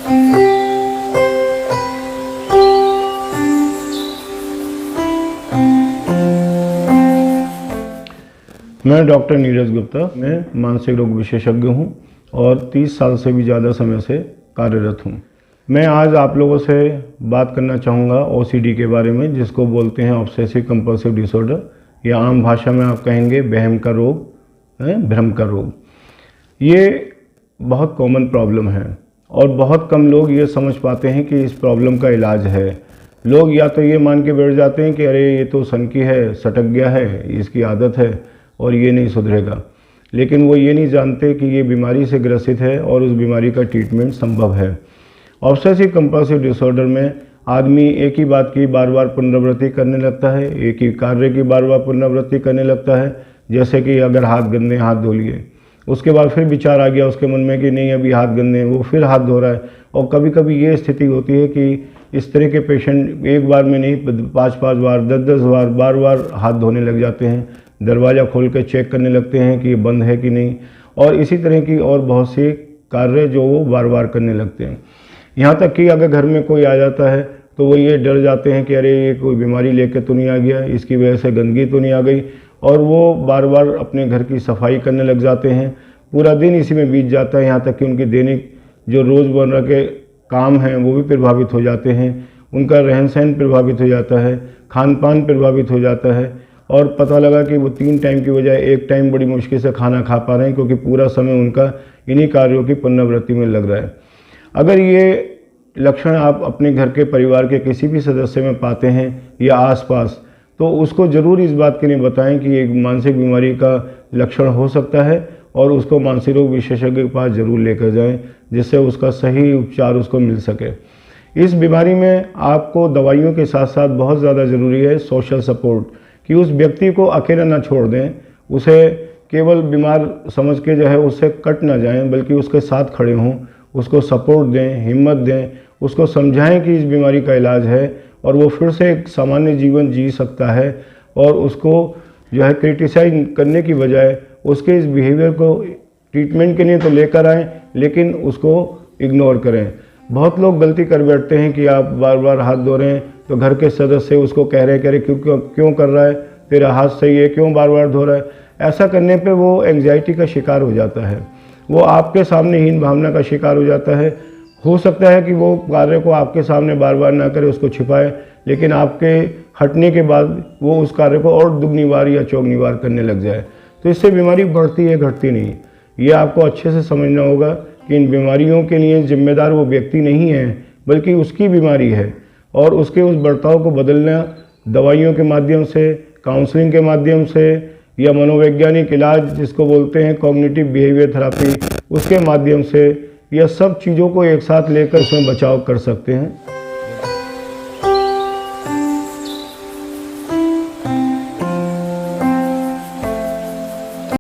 मैं डॉक्टर नीरज गुप्ता, मैं मानसिक रोग विशेषज्ञ हूं और 30 साल से भी ज़्यादा समय से कार्यरत हूं। मैं आज आप लोगों से बात करना चाहूँगा OCD के बारे में, जिसको बोलते हैं ऑब्सेसिव कंपल्सिव डिसऑर्डर, या आम भाषा में आप कहेंगे वहम का रोग, भ्रम का रोग। ये बहुत कॉमन प्रॉब्लम है और बहुत कम लोग ये समझ पाते हैं कि इस प्रॉब्लम का इलाज है। लोग या तो ये मान के बैठ जाते हैं कि अरे ये तो सनकी है, सटक गया है, इसकी आदत है और ये नहीं सुधरेगा, लेकिन वो ये नहीं जानते कि ये बीमारी से ग्रसित है और उस बीमारी का ट्रीटमेंट संभव है। ऑब्सेसिव कंपल्सिव डिसऑर्डर में आदमी एक ही बात की बार बार पुनरावृत्ति करने लगता है, एक ही कार्य की बार बार पुनरावृत्ति करने लगता है। जैसे कि अगर हाथ गंदे, हाथ धो लिए, उसके बाद फिर विचार आ गया उसके मन में कि नहीं अभी हाथ गंदे हैं, वो फिर हाथ धो रहा है। और कभी कभी ये स्थिति होती है कि इस तरह के पेशेंट एक बार में नहीं 5-5 बार, 10-10 बार, बार बार हाथ धोने लग जाते हैं। दरवाज़ा खोल के चेक करने लगते हैं कि ये बंद है कि नहीं, और इसी तरह की और बहुत सी कार्य जो वो बार बार करने लगते हैं। यहाँ तक कि अगर घर में कोई आ जाता है तो वो ये डर जाते हैं कि अरे ये कोई बीमारी लेके तो नहीं आ गया, इसकी वजह से गंदगी तो नहीं आ गई, और वो बार बार अपने घर की सफाई करने लग जाते हैं। पूरा दिन इसी में बीत जाता है, यहाँ तक कि उनकी दैनिक जो रोज़मर्रा के काम हैं वो भी प्रभावित हो जाते हैं, उनका रहन सहन प्रभावित हो जाता है, खान पान प्रभावित हो जाता है, और पता लगा कि वो 3 टाइम की बजाय 1 टाइम बड़ी मुश्किल से खाना खा पा रहे हैं, क्योंकि पूरा समय उनका इन्हीं कार्यों की पुनरावृत्ति में लग रहा है। अगर ये लक्षण आप अपने घर के परिवार के किसी भी सदस्य में पाते हैं या आसपास, तो उसको ज़रूर इस बात के लिए बताएं कि एक मानसिक बीमारी का लक्षण हो सकता है और उसको मानसिक रोग विशेषज्ञ के पास ज़रूर लेकर जाएं, जिससे उसका सही उपचार उसको मिल सके। इस बीमारी में आपको दवाइयों के साथ साथ बहुत ज़्यादा ज़रूरी है सोशल सपोर्ट, कि उस व्यक्ति को अकेला ना छोड़ दें, उसे केवल बीमार समझ के जो है उससे कट ना जाएं, बल्कि उसके साथ खड़े हों, उसको सपोर्ट दें, हिम्मत दें, उसको समझाएं कि इस बीमारी का इलाज है और वो फिर से एक सामान्य जीवन जी सकता है, और उसको जो है क्रिटिसाइज करने की बजाय उसके इस बिहेवियर को ट्रीटमेंट के लिए तो लेकर आएँ, लेकिन उसको इग्नोर करें। बहुत लोग गलती कर बैठते हैं कि आप बार बार हाथ धो रहे हैं तो घर के सदस्य उसको कह रहे हैं कि अरे क्यों कर रहा है, तेरा हाथ सही है, क्यों बार बार धो रहा है। ऐसा करने पे वो एंग्जाइटी का शिकार हो जाता है, वो आपके सामने हीन भावना का शिकार हो जाता है। हो सकता है कि वो कार्य को आपके सामने बार बार ना करे, उसको छिपाए, लेकिन आपके हटने के बाद वो उस कार्य को और दुगनी बार या चौगनी बार करने लग जाए। तो इससे बीमारी बढ़ती है, घटती नहीं। ये आपको अच्छे से समझना होगा कि इन बीमारियों के लिए जिम्मेदार वो व्यक्ति नहीं है, बल्कि उसकी बीमारी है, और उसके उस बर्ताव को बदलना दवाइयों के माध्यम से, काउंसलिंग के माध्यम से, या मनोवैज्ञानिक इलाज जिसको बोलते हैं कॉग्निटिव बिहेवियर थेरेपी, उसके माध्यम से, यह सब चीज़ों को एक साथ लेकर इसमें बचाव कर सकते हैं।